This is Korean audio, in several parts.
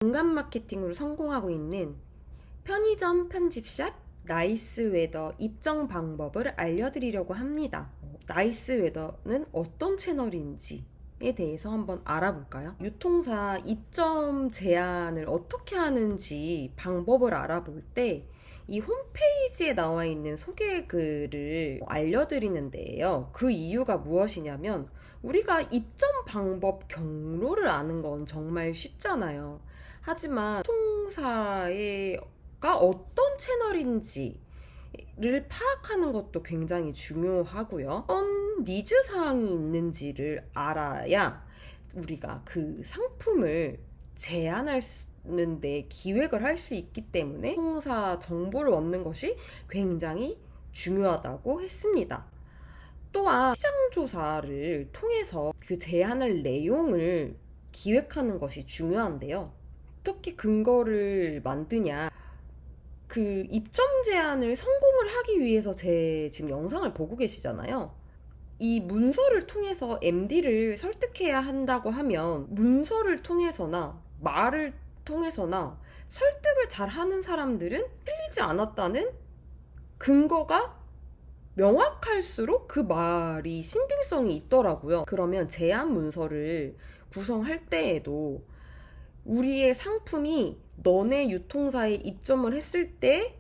공간 마케팅으로 성공하고 있는 편의점 편집샵 나이스웨더 입점 방법을 알려드리려고 합니다. 나이스웨더는 어떤 채널인지에 대해서 한번 알아볼까요? 유통사 입점 제한을 어떻게 하는지 방법을 알아볼 때 이 홈페이지에 나와 있는 소개글을 알려드리는데요. 그 이유가 무엇이냐면 우리가 입점 방법 경로를 아는 건 정말 쉽잖아요. 하지만 유통사가 어떤 채널인지를 파악하는 것도 굉장히 중요하고요. 어떤 니즈 사항이 있는지를 알아야 우리가 그 상품을 제안하는데 기획을 할 수 있기 때문에 유통사 정보를 얻는 것이 굉장히 중요하다고 했습니다. 또한 시장조사를 통해서 그 제안할 내용을 기획하는 것이 중요한데요. 어떻게 근거를 만드냐? 그 입점 제안을 성공을 하기 위해서 제 지금 영상을 보고 계시잖아요. 이 문서를 통해서 MD를 설득해야 한다고 하면 문서를 통해서나 말을 통해서나 설득을 잘 하는 사람들은 틀리지 않았다는 근거가 명확할수록 그 말이 신빙성이 있더라고요. 그러면 제안 문서를 구성할 때에도 우리의 상품이 너네 유통사에 입점을 했을 때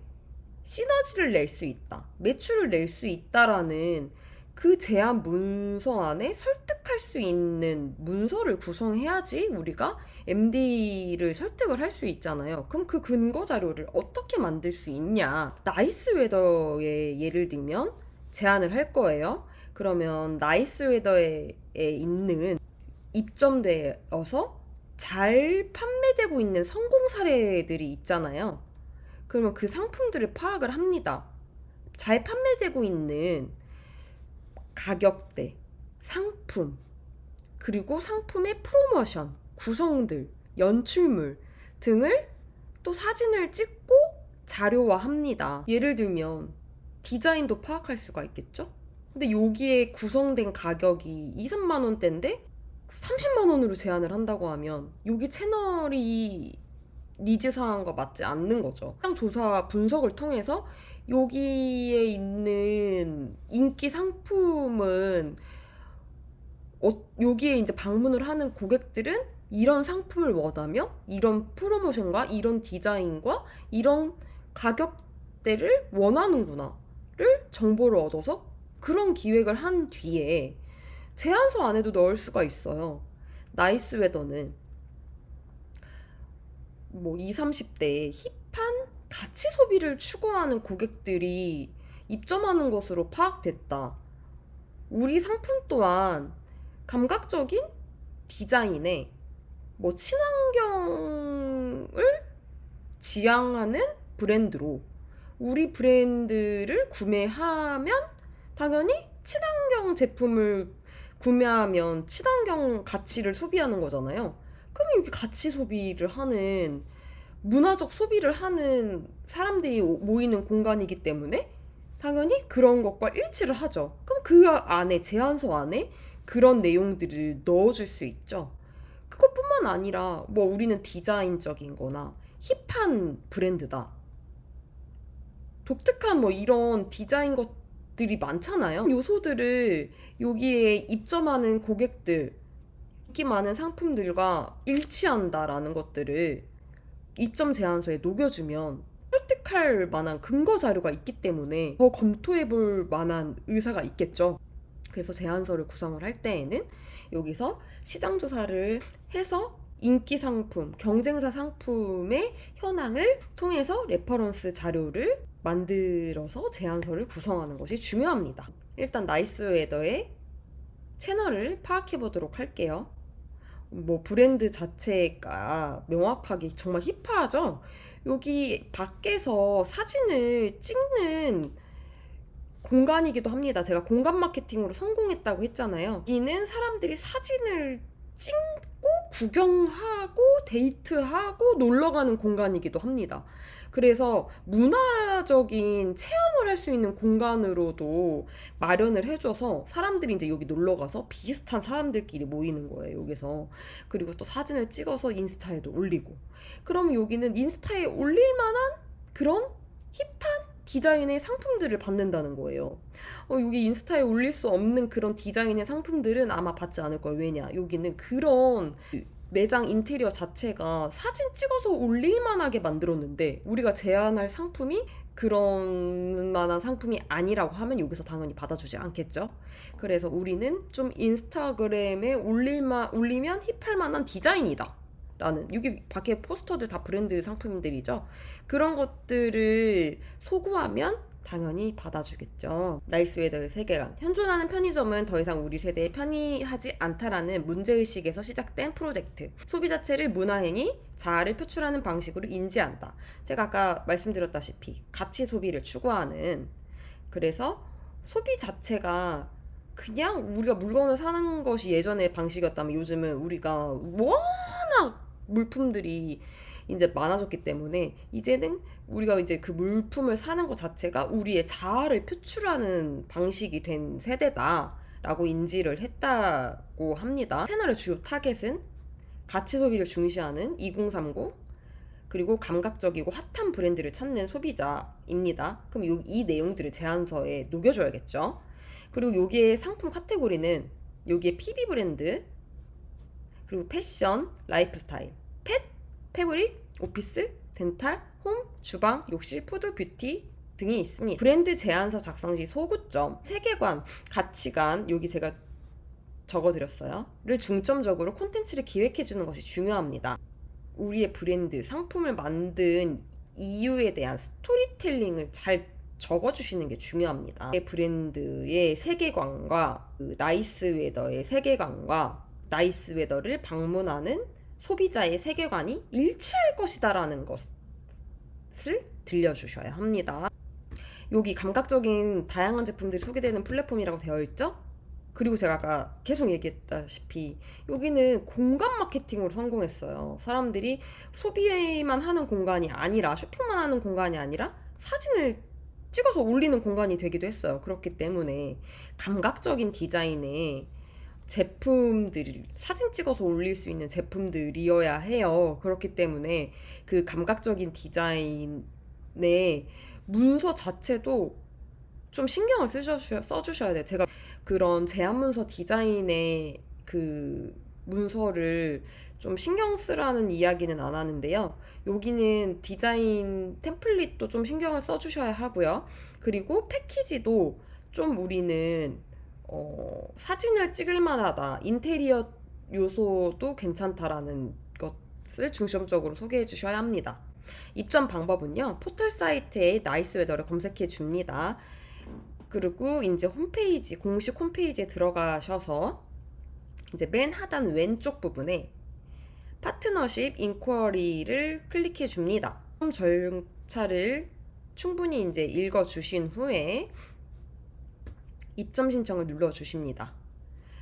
시너지를 낼 수 있다, 매출을 낼 수 있다라는 그 제안 문서 안에 설득할 수 있는 문서를 구성해야지 우리가 MD를 설득을 할 수 있잖아요. 그럼 그 근거 자료를 어떻게 만들 수 있냐? 나이스웨더의 예를 들면 제안을 할 거예요. 그러면 나이스웨더에 있는 입점되어서 잘 판매되고 있는 성공 사례들이 있잖아요. 그러면 그 상품들을 파악을 합니다. 잘 판매되고 있는 가격대, 상품, 그리고 상품의 프로모션, 구성들, 연출물 등을 또 사진을 찍고 자료화합니다. 예를 들면 디자인도 파악할 수가 있겠죠? 근데 여기에 구성된 가격이 2, 3만 원대인데 30만 원으로 제안을 한다고 하면 여기 채널이 니즈 사항과 맞지 않는 거죠. 시장 조사 분석을 통해서 여기에 있는 인기 상품은 여기에 이제 방문을 하는 고객들은 이런 상품을 원하며 이런 프로모션과 이런 디자인과 이런 가격대를 원하는구나를 정보를 얻어서 그런 기획을 한 뒤에 제안서 안에도 넣을 수가 있어요. 나이스웨더는 뭐 20, 30대의 힙한 가치 소비를 추구하는 고객들이 입점하는 것으로 파악됐다. 우리 상품 또한 감각적인 디자인에 뭐 친환경을 지향하는 브랜드로 우리 브랜드를 구매하면 당연히 친환경 제품을 구매하면 친환경 가치를 소비하는 거잖아요. 그러면 여기 가치 소비를 하는, 문화적 소비를 하는 사람들이 모이는 공간이기 때문에 당연히 그런 것과 일치를 하죠. 그럼 그 안에, 제안서 안에 그런 내용들을 넣어줄 수 있죠. 그것뿐만 아니라 뭐 우리는 디자인적인 거나 힙한 브랜드다, 독특한 뭐 이런 디자인 것들이 많잖아요. 요소들을 여기에 입점하는 고객들, 인기 많은 상품들과 일치한다라는 것들을 입점 제안서에 녹여주면 설득할 만한 근거 자료가 있기 때문에 더 검토해 볼 만한 의사가 있겠죠. 그래서 제안서를 구성을 할 때에는 여기서 시장 조사를 해서 인기 상품, 경쟁사 상품의 현황을 통해서 레퍼런스 자료를 만들어서 제안서를 구성하는 것이 중요합니다. 일단 나이스웨더의 채널을 파악해 보도록 할게요. 뭐 브랜드 자체가 명확하게 정말 힙하죠? 여기 밖에서 사진을 찍는 공간이기도 합니다. 제가 공간 마케팅으로 성공했다고 했잖아요. 여기는 사람들이 사진을 구경하고 데이트하고 놀러 가는 공간이기도 합니다. 그래서 문화적인 체험을 할 수 있는 공간으로도 마련을 해줘서 사람들이 이제 여기 놀러 가서 비슷한 사람들끼리 모이는 거예요, 여기서. 그리고 또 사진을 찍어서 인스타에도 올리고. 그럼 여기는 인스타에 올릴 만한 그런 힙한 디자인의 상품들을 받는다는 거예요. 여기 인스타에 올릴 수 없는 그런 디자인의 상품들은 아마 받지 않을 거예요. 왜냐? 여기는 그런 매장 인테리어 자체가 사진 찍어서 올릴 만하게 만들었는데 우리가 제안할 상품이 그런 만한 상품이 아니라고 하면 여기서 당연히 받아주지 않겠죠. 그래서 우리는 좀 인스타그램에 올리면 힙할 만한 디자인이다 라는, 여기 밖에 포스터들 다 브랜드 상품들이죠. 그런 것들을 소구하면 당연히 받아주겠죠. 나이스웨더의 세계관. 현존하는 편의점은 더 이상 우리 세대에 편의하지 않다라는 문제의식에서 시작된 프로젝트. 소비 자체를 문화행위, 자아를 표출하는 방식으로 인지한다. 제가 아까 말씀드렸다시피 가치 소비를 추구하는, 그래서 소비 자체가 그냥 우리가 물건을 사는 것이 예전의 방식이었다면 요즘은 우리가 워낙 물품들이 이제 많아졌기 때문에 이제는 우리가 이제 그 물품을 사는 것 자체가 우리의 자아를 표출하는 방식이 된 세대다라고 인지를 했다고 합니다. 채널의 주요 타겟은 가치 소비를 중시하는 2030, 그리고 감각적이고 핫한 브랜드를 찾는 소비자입니다. 그럼 이 내용들을 제안서에 녹여줘야겠죠. 그리고 여기에 상품 카테고리는 여기에 PB 브랜드, 그리고 패션, 라이프스타일, 펫, 패브릭, 오피스, 덴탈, 홈, 주방, 욕실, 푸드, 뷰티 등이 있습니다. 브랜드 제안서 작성 시 소구점, 세계관, 가치관, 여기 제가 적어드렸어요. 를 중점적으로 콘텐츠를 기획해주는 것이 중요합니다. 우리의 브랜드, 상품을 만든 이유에 대한 스토리텔링을 잘 적어주시는 게 중요합니다. 브랜드의 세계관과 나이스웨더의 세계관과 나이스웨더를 방문하는 소비자의 세계관이 일치할 것이다라는 것을 들려주셔야 합니다. 여기 감각적인 다양한 제품들이 소개되는 플랫폼이라고 되어 있죠? 그리고 제가 아까 계속 얘기했다시피 여기는 공간 마케팅으로 성공했어요. 사람들이 소비만 하는 공간이 아니라, 쇼핑만 하는 공간이 아니라 사진을 찍어서 올리는 공간이 되기도 했어요. 그렇기 때문에 감각적인 디자인의 제품들이 사진 찍어서 올릴 수 있는 제품들이어야 해요. 그렇기 때문에 그 감각적인 디자인의 문서 자체도 좀 신경을 써주셔야 돼요. 제가 그런 제안 문서 디자인의 그 문서를 좀 신경 쓰라는 이야기는 안 하는데요. 여기는 디자인 템플릿도 좀 신경을 써주셔야 하고요. 그리고 패키지도 좀 우리는 사진을 찍을 만하다, 인테리어 요소도 괜찮다라는 것을 중점적으로 소개해 주셔야 합니다. 입점 방법은요, 포털 사이트에 나이스웨더를 검색해 줍니다. 그리고 이제 홈페이지, 공식 홈페이지에 들어가셔서 이제 맨 하단 왼쪽 부분에 파트너십 인쿼리를 클릭해 줍니다. 절차를 충분히 이제 읽어 주신 후에 입점 신청을 눌러 주십니다.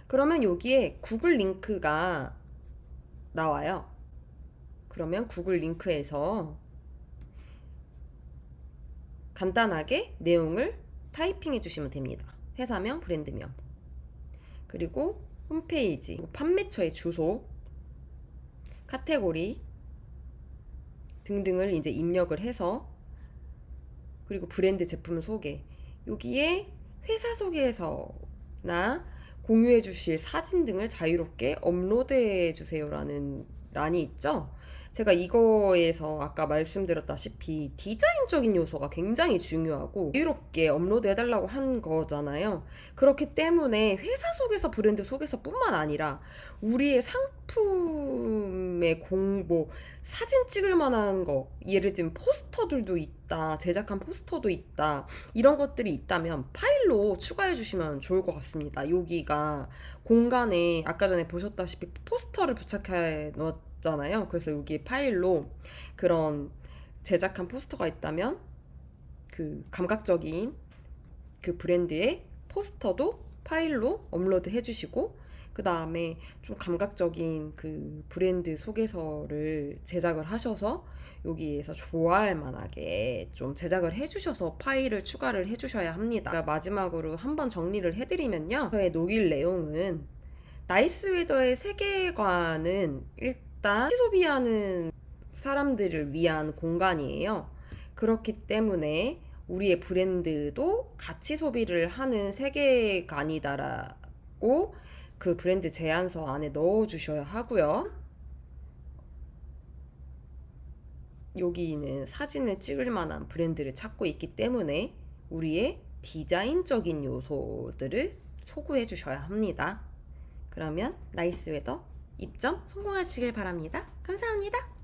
그러면 여기에 구글 링크가 나와요. 그러면 구글 링크에서 간단하게 내용을 타이핑해 주시면 됩니다. 회사명, 브랜드명, 그리고 홈페이지, 판매처의 주소, 카테고리 등등을 이제 입력을 해서, 그리고 브랜드 제품 소개, 여기에 회사 소개서나 공유해 주실 사진 등을 자유롭게 업로드해 주세요라는 란이 있죠. 제가 이거에서 아까 말씀드렸다시피 디자인적인 요소가 굉장히 중요하고 자유롭게 업로드 해달라고 한 거잖아요. 그렇기 때문에 회사 소개서, 브랜드 소개서뿐만 아니라 우리의 상품의 공보, 사진 찍을 만한 거, 예를 들면 포스터들도 있다, 제작한 포스터도 있다, 이런 것들이 있다면 파일로 추가해 주시면 좋을 것 같습니다. 여기가 공간에 아까 전에 보셨다시피 포스터를 부착해 놓았잖아요. 그래서 여기 파일로 그런 제작한 포스터가 있다면 그 감각적인 그 브랜드의 포스터도 파일로 업로드 해주시고, 그 다음에 좀 감각적인 그 브랜드 소개서를 제작을 하셔서 여기에서 좋아할 만하게 좀 제작을 해주셔서 파일을 추가를 해주셔야 합니다. 그러니까 마지막으로 한번 정리를 해드리면요. 저의 녹일 내용은 나이스 웨더의 세계관은 일단 같이 소비하는 사람들을 위한 공간이에요. 그렇기 때문에 우리의 브랜드도 같이 소비를 하는 세계관이다라고 그 브랜드 제안서 안에 넣어주셔야 하고요. 여기는 사진을 찍을 만한 브랜드를 찾고 있기 때문에 우리의 디자인적인 요소들을 소구해 주셔야 합니다. 그러면 나이스 웨더 입점 성공하시길 바랍니다. 감사합니다.